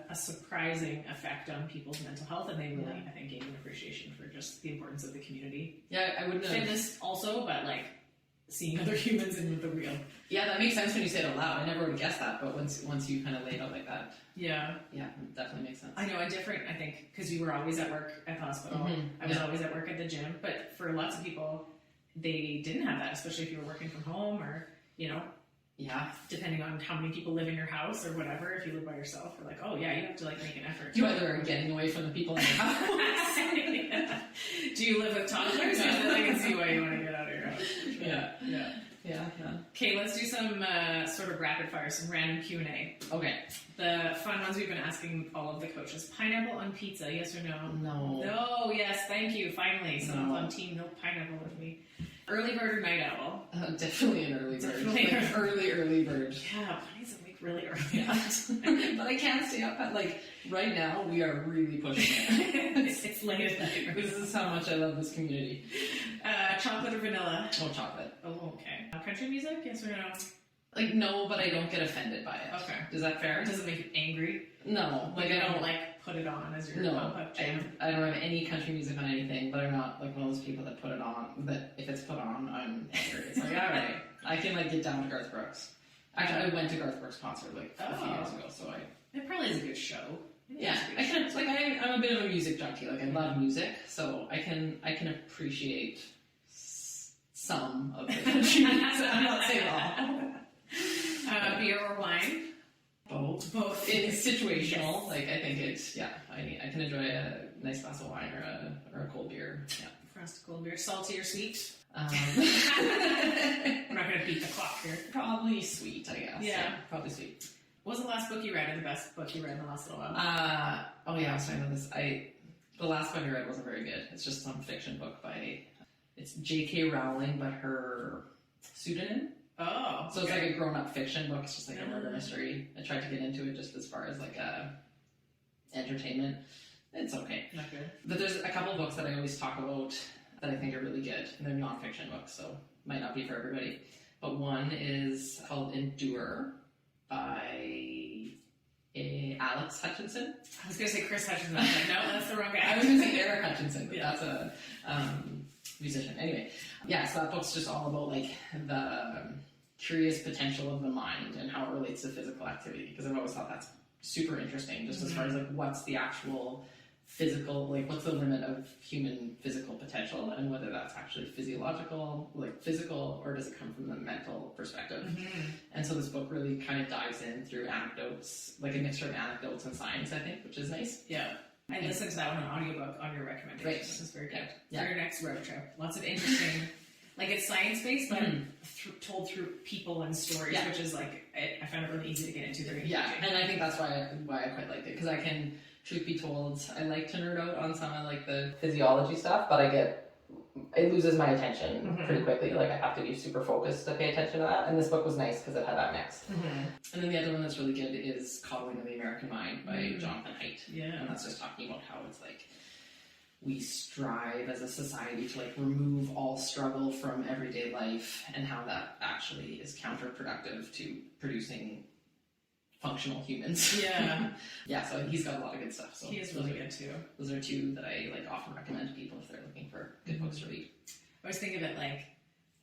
a surprising effect on people's mental health, and they really, I think, gained an appreciation for just the importance of the community. Yeah, I wouldn't have... Fitness also, but like seeing other humans in the real. Yeah, that makes sense when you say it out loud. I never would have guessed that, but once you kind of lay it out like that. Yeah, it definitely makes sense. I know, I think, because you were always at work at the hospital. I was always at work at the gym, but for lots of people, they didn't have that, especially if you were working from home or, yeah, depending on how many people live in your house or whatever. If you live by yourself, you're like, oh yeah, you have to like make an effort. You either are getting away from the people in your house. Yeah. Do you live with toddlers? Then I can see why you want to get out of your house. Yeah. Okay, let's do some sort of rapid fire, some random Q&A. Okay. The fun ones we've been asking all of the coaches. Pineapple on pizza, yes or no? No. No, yes, thank you. Finally, someone's on team no pineapple with me. Early bird or night owl? Definitely an early bird. Definitely like early bird. Yeah, bunnies awake really early. But I can't stay up at right now. We are really pushing it. It's late at night. This is how much I love this community. Chocolate or vanilla? Oh, chocolate. Oh, okay. Country music? Yes or no? No, but I don't get offended by it. Okay. Is that fair? Does it make you angry? No. I don't put it on as your pop-up jam? I don't have any country music on anything, but I'm not one of those people that put it on, that if it's put on, I'm angry. It's alright. I can get down to Garth Brooks. Actually, I went to Garth Brooks' concert a few years ago, so It probably is a good show. Yeah, I'm a bit of a music junkie. I love music, so I can appreciate some of the country music. I'm not saying all. Beer or wine? Both. It's situational. I think it's I can enjoy a nice glass of wine or a cold beer. Yeah. Frosted cold beer, salty or sweet? We're not gonna beat the clock here. Probably sweet, I guess. Yeah, probably sweet. What was the last book you read, or the best book you read in the last little while? I was talking about this. The last book I read wasn't very good. It's just some fiction book it's J.K. Rowling, but her pseudonym. Oh. So it's like a grown-up fiction book. It's just like a murder mystery. I tried to get into it just as far as entertainment. It's okay. Not good. But there's a couple of books that I always talk about that I think are really good. And they're non-fiction books, so might not be for everybody. But one is called Endure by Alex Hutchinson. I was going to say Chris Hutchinson. I was like, no, that's the wrong guy. I was going to say Eric Hutchinson, but that's a musician. Anyway, so that book's just all about the curious potential of the mind and how it relates to physical activity, because I've always thought that's super interesting, just as far as what's the actual physical, what's the limit of human physical potential, and whether that's actually physical, or does it come from the mental perspective. And so this book really kind of dives in through anecdotes, a mixture of anecdotes and science, I think, which is nice. Yeah. I listened to that one on audiobook on your recommendation. Right. This is very good. Yeah. For your next road trip. Lots of interesting, it's science-based, but told through people and stories, which is I found it really easy to get into. Very engaging. And I think that's why I quite liked it, because I can, truth be told, I like to nerd out on some of the physiology stuff, but it loses my attention pretty quickly. I have to be super focused to pay attention to that. And this book was nice because it had that mix. And then the other one that's really good is Coddling of the American Mind by Jonathan Haidt. Yeah. And that's just talking about how it's we strive as a society to remove all struggle from everyday life, and how that actually is counterproductive to producing functional humans. Yeah. So he's got a lot of good stuff. So he is really good too. Those are two that I often recommend to people if they're looking for good books to read. I always think of it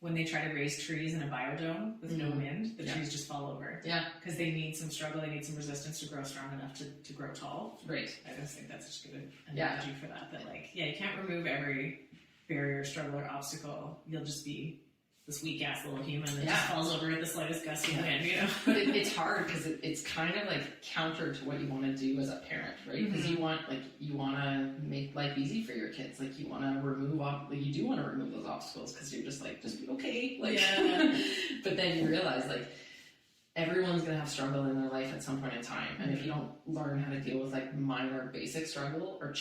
when they try to raise trees in a biodome with no wind, the trees just fall over. Yeah. Because they need some struggle, they need some resistance to grow strong enough to grow tall. Right. I just think that's such a good analogy for that. You can't remove every barrier, struggle, or obstacle. You'll just be this weak ass little human that just falls over at the slightest gust of wind, But it's hard because it's kind of counter to what you want to do as a parent, right? Because you want to make life easy for your kids. You want to remove you do want to remove those obstacles, because you're just just be okay. But then you realize everyone's gonna have struggle in their life at some point in time, and if you don't learn how to deal with minor basic struggle, or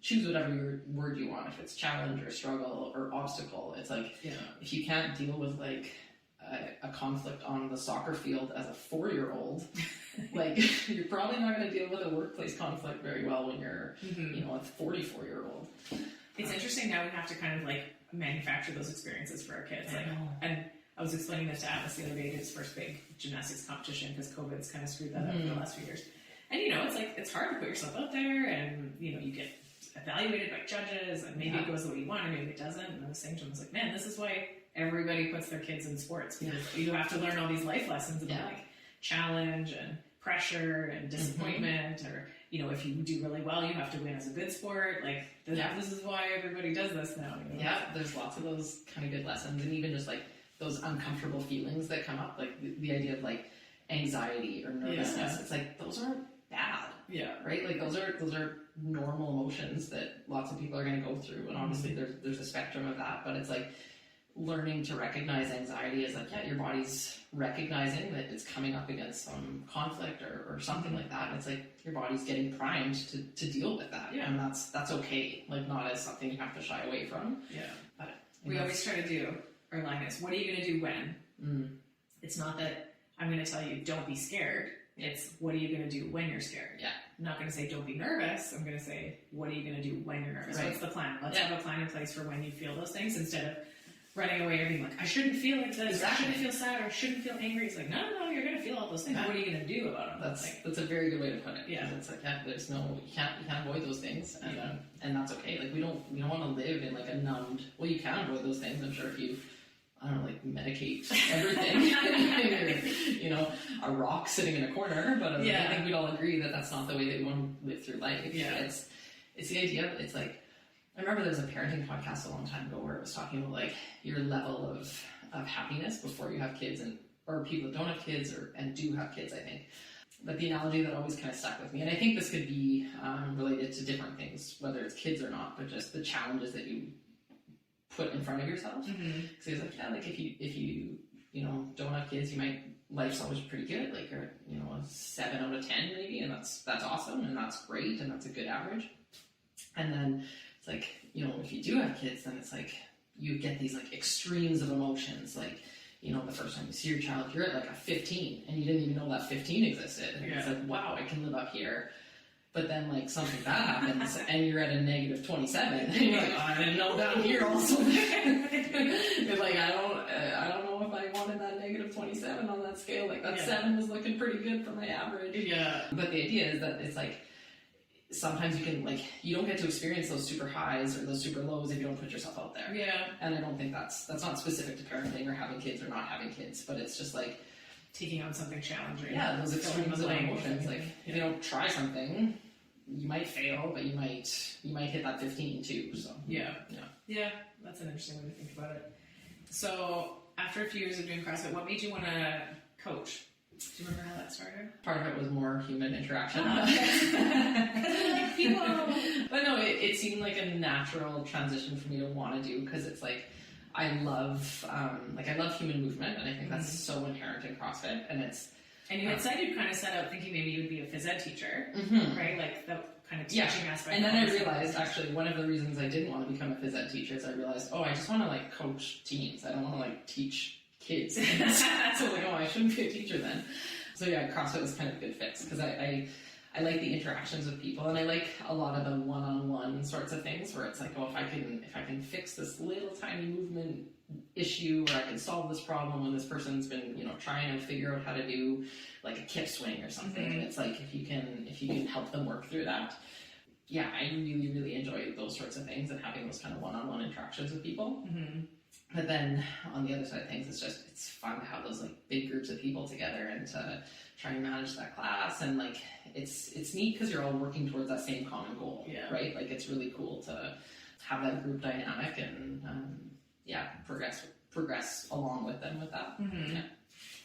choose whatever word you want, if it's challenge or struggle or obstacle, it's if you can't deal with a conflict on the soccer field as a 4-year-old, you're probably not going to deal with a workplace conflict very well when you're a 44-year-old. It's interesting now we have to kind of manufacture those experiences for our kids. Like, I know. and I was explaining this to Atlas the other day, his first big gymnastics competition, because COVID's kind of screwed that up for the last few years. And, you know, it's like, it's hard to put yourself out there, and, you know, you get evaluated by judges, and maybe it goes the way you want, and maybe it doesn't. And I was saying to him, I was like, man, this is why everybody puts their kids in sports, because you have to learn all these life lessons about like challenge and pressure and disappointment, or, you know, if you do really well, you have to win as a good sport. Like, this is why everybody does this now. You know? Yeah, there's lots of those kind of good lessons, and even just like those uncomfortable feelings that come up, like the idea of like anxiety or nervousness. It's like, those aren't bad. Yeah. Right? Like those are normal emotions that lots of people are going to go through, and obviously there's a spectrum of that, but it's like learning to recognize anxiety as like, your body's recognizing that it's coming up against some conflict or something like that, and it's like your body's getting primed to deal with that, and that's okay, like not as something you have to shy away from. But we always try to do, our line is, what are you going to do when? It's not that I'm going to tell you don't be scared, it's what are you going to do when you're scared. I'm not going to say don't be nervous, I'm going to say what are you going to do when you're nervous. What's the plan? Let's have a plan in place for when you feel those things, instead of running away or being like, I shouldn't feel like this, or I shouldn't feel sad, or I shouldn't feel angry. It's like, no, you're going to feel all those things. What are you going to do about them? That's a very good way to put it. Yeah. It's like, there's no, you can't avoid those things, and that's okay. Like we don't want to live in like a numbed, well, you can avoid those things, I'm sure, if you, I don't know, like medicate everything. You know, a rock sitting in a corner, but I think we'd all agree that that's not the way that we want to live through life. It's the idea, it's like, I remember there was a parenting podcast a long time ago where it was talking about like your level of happiness before you have kids, or people that don't have kids and do have kids, I think. But the analogy that always kind of stuck with me, and I think this could be related to different things, whether it's kids or not, but just the challenges that you put in front of yourself. Because he's like, like if you don't have kids, life's always pretty good, like you're a 7 out of 10 maybe, and that's awesome, and that's great, and that's a good average. And then it's like, if you do have kids, then it's like you get these like extremes of emotions, like, the first time you see your child, you're at like a 15 and you didn't even know that 15 existed, and it's like, wow, I can live up here. But then like something bad happens and you're at a negative 27 and you're like, I didn't know down here also. It's like, I don't know if I wanted that negative 27 on that scale. Like that 7 was looking pretty good for my average. But the idea is that it's like, sometimes you can, like, you don't get to experience those super highs or those super lows if you don't put yourself out there. And I don't think that's not specific to parenting or having kids or not having kids, but it's just like taking on something challenging. Those extremes of emotions. Like, if you don't try something, you might fail, but you might hit that 15 too. So yeah, that's an interesting way to think about it. So after a few years of doing CrossFit, what made you want to coach? Do you remember how that started? Part of it was more human interaction. Like people. But no, it seemed like a natural transition for me to want to do, because it's like, I love human movement, and I think that's so inherent in CrossFit, and you had said you'd kind of set out thinking maybe you would be a phys ed teacher, right? Like the kind of teaching aspect. And then I realized, actually, one of the reasons I didn't want to become a phys ed teacher is I realized, I just want to like coach teams. I don't want to like teach kids. So like, I shouldn't be a teacher then. So CrossFit was kind of a good fix, because I like the interactions with people, and I like a lot of the one-on-one sorts of things where it's like, if I can fix this little tiny movement issue, or I can solve this problem when this person's been trying to figure out how to do like a kip swing or something, and it's like, if you can help them work through that. I really, really enjoy those sorts of things and having those kind of one-on-one interactions with people. But then on the other side of things, it's fun to have those like big groups of people together and to try and manage that class, and like it's neat because you're all working towards that same common goal, right? Like, it's really cool to have that group dynamic and progress along with them with that.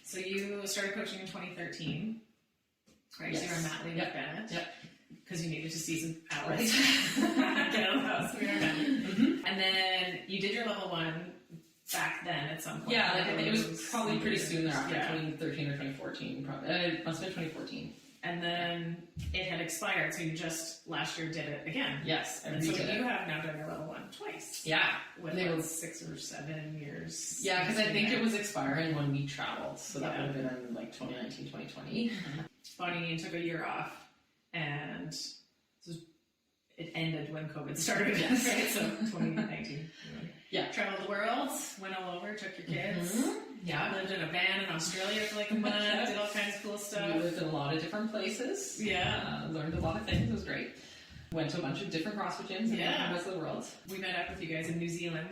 So you started coaching in 2013, right? Yes. So you're a mat leave with Bennett. Because you needed to see some hours. Right. Get out of the house. And then you did your level 1 back then at some point. It was probably pretty soon thereafter, 2013 or 2014. Probably. It must have been 2014. And then it had expired, so you just last year did it again. Yes. And so you have now done your level 1 twice. With they were 6 or 7 years. Because I think it was expiring when we traveled. So that would have been in like 2019, 2020. Bonnie took a year off, and it ended when COVID started. Yes. Right? So 2019. Yeah. Traveled the world, went all over, took your kids. Yeah. Lived in a van in Australia for like a month, did all kinds of cool stuff. We lived in a lot of different places. Yeah. Learned a lot of things. It was great. Went to a bunch of different CrossFit gyms in different parts of the world. We met up with you guys in New Zealand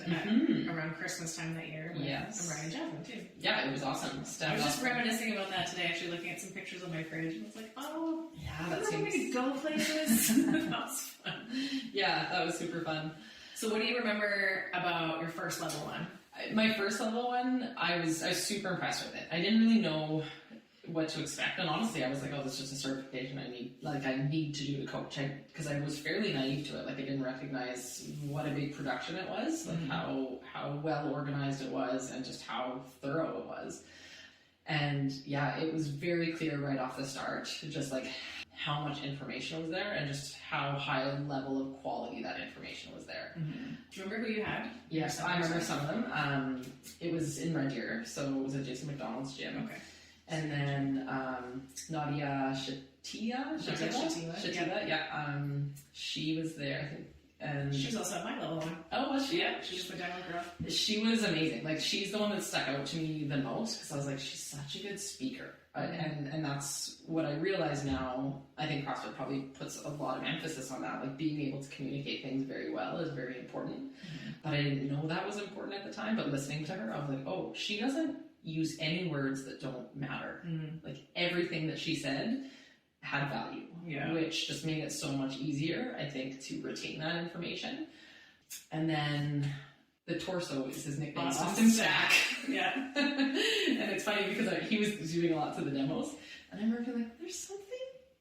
around Christmas time that year. Yes. Ryan Javelin too. Yeah, it was awesome. I was just reminiscing about that today, actually looking at some pictures on my fridge, and I was like, oh, yeah, that seems... we could go places. That was fun. Yeah, that was super fun. So what do you remember about your first level one? My first level one, I was super impressed with it. I didn't really know what to expect, and honestly I was like, oh, this is just a certification I need to do to coach, because I was fairly naive to it. Like, I didn't recognize what a big production it was, like how well organized it was, and just how thorough it was. And yeah, it was very clear right off the start, just like how much information was there, and just how high a level of quality that information was there. Do you remember who you had? Yes, I remember some of them. It was in Red Deer, so it was at Jason McDonald's gym. Okay. And then Nadia Shatila, yeah. She was there, I think. And she was also at my level one. Oh, was she? Yeah, she's just a demo girl. She was amazing. Like, she's the one that stuck out to me the most, because I was like, she's such a good speaker. And that's what I realize now. I think CrossFit probably puts a lot of emphasis on that. Like, being able to communicate things very well is very important. But I didn't know that was important at the time. But listening to her, I was like, oh, she doesn't use any words that don't matter. Like, everything that she said had value, which just made it so much easier, I think, to retain that information. And then the torso is his nickname, Austin Stack. Yeah. And it's funny because he was doing a lot to the demos, and I remember being like, there's something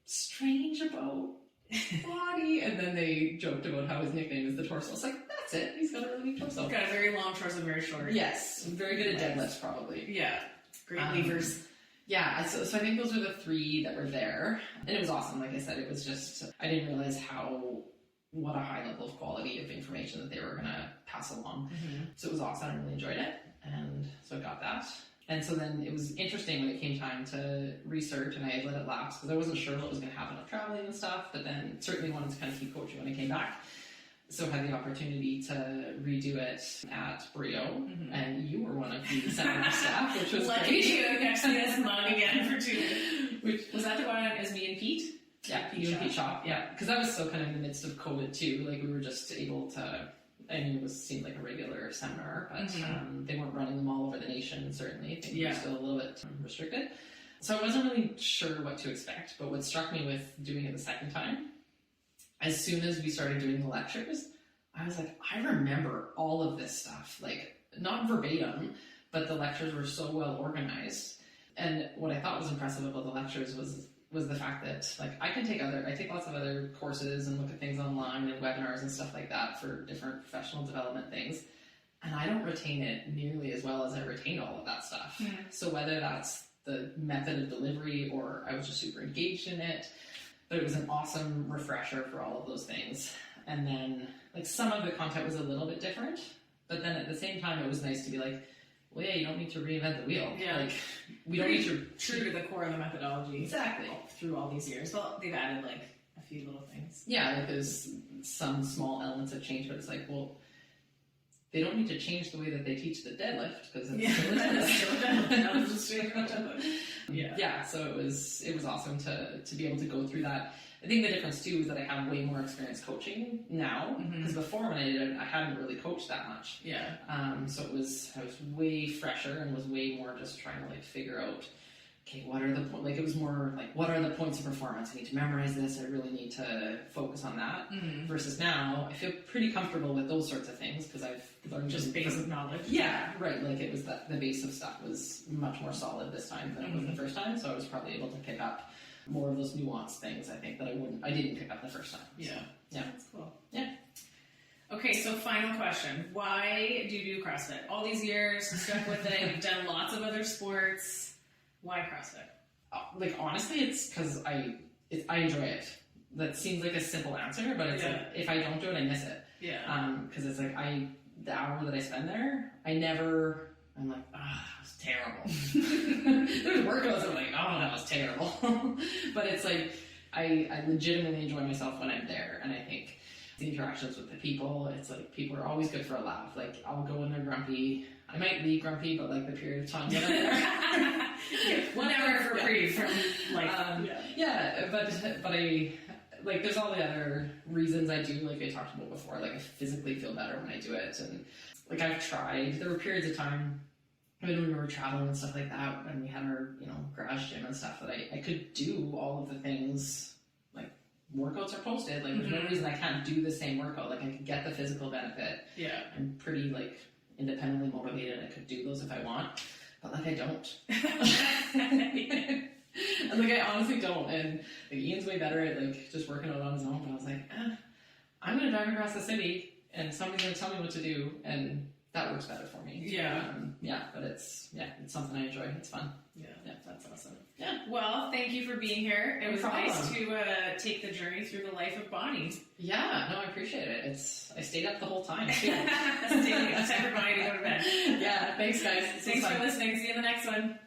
strange about his body. And then they joked about how his nickname is the torso. It's like, that's it, he's got a really big torso. He's got a very long torso, very short. Yes, very good at deadlifts probably. Yeah, great levers. Yeah, so I think those were the three that were there, and it was awesome. Like I said, it was just, I didn't realize what a high level of quality of information that they were going to pass along. So it was awesome. I really enjoyed it, and so I got that. And so then it was interesting when it came time to research, and I let it lapse because I wasn't sure what was going to happen with traveling and stuff, but then certainly wanted to kind of keep coaching when I came back. So I had the opportunity to redo it at BRIO, and you were one of the seminar staff, which was lucky great. you actually has mug again for 2 years. Which was that the one as me and Pete? Yeah, you and Pete Shop, yeah. Because that was still kind of in the midst of COVID too. Like, we were just able to, I mean, it seemed like a regular seminar, but they weren't running them all over the nation, certainly. Things were still a little bit restricted. So I wasn't really sure what to expect, but what struck me with doing it the second time, as soon as we started doing the lectures, I was like, I remember all of this stuff. Like, not verbatim, but the lectures were so well organized. And what I thought was impressive about the lectures was the fact that, like, I take lots of other courses and look at things online and webinars and stuff like that for different professional development things, and I don't retain it nearly as well as I retain all of that stuff. So whether that's the method of delivery or I was just super engaged in it, but it was an awesome refresher for all of those things. And then, like, some of the content was a little bit different, but then at the same time it was nice to be like, well, yeah, you don't need to reinvent the wheel. Yeah. Like, we don't need to... True to the core of the methodology. Exactly. Through all these years. Well, they've added, like, a few little things. Yeah, like, there's some small elements of change, but it's like, well, they don't need to change the way that they teach the deadlift, because it's still a deadlift. Yeah, so it was awesome to be able to go through that. I think the difference too is that I have way more experience coaching now, because before when I did it, I hadn't really coached that much. Yeah. So I was way fresher and was way more just trying to, like, figure out, okay, what are the it was more like, what are the points of performance? I need to memorize this. I really need to focus on that. Versus now, I feel pretty comfortable with those sorts of things because I've learned just basic knowledge. Yeah, right. Like, it was the base of stuff was much more solid this time than it was the first time. So I was probably able to pick up more of those nuanced things, I think, that I didn't pick up the first time. Yeah. So, yeah. That's cool. Yeah. Okay, so final question. Why do you do CrossFit? All these years, stuck with it, you've done lots of other sports. Why CrossFit? Like, honestly, it's because I enjoy it. That seems like a simple answer, but it's like, if I don't do it, I miss it. Yeah. Because it's like, the hour that I spend there, I'm like, that was terrible. There's workouts I'm like, oh, that was terrible. But it's like, I legitimately enjoy myself when I'm there, and I think the interactions with the people. It's like people are always good for a laugh. Like I'll go in there grumpy. I might leave grumpy, but like the period of time that I'm there, 1 hour for free from like but I like there's all the other reasons I do, like I talked about before, like I physically feel better when I do it. And like I've tried, there were periods of time when we were traveling and stuff like that, and we had our, you know, garage gym and stuff, that I could do all of the things, like workouts are posted, like there's no reason I can't do the same workout, like I could get the physical benefit. Yeah. I'm pretty like independently motivated, I could do those if I want, but like I don't. And like I honestly don't, and like Ian's way better at like just working out on his own, but I was like, I'm gonna drive across the city and somebody's gonna tell me what to do, and that works better for me. Yeah. But it's something I enjoy. It's fun. Yeah, that's awesome. Yeah. Well, thank you for being here. It was nice to take the journey through the life of Bonnie. Yeah, no, I appreciate it. I stayed up the whole time too. It's time for Bonnie to go to bed. Yeah, thanks guys. Thanks for listening. See you in the next one.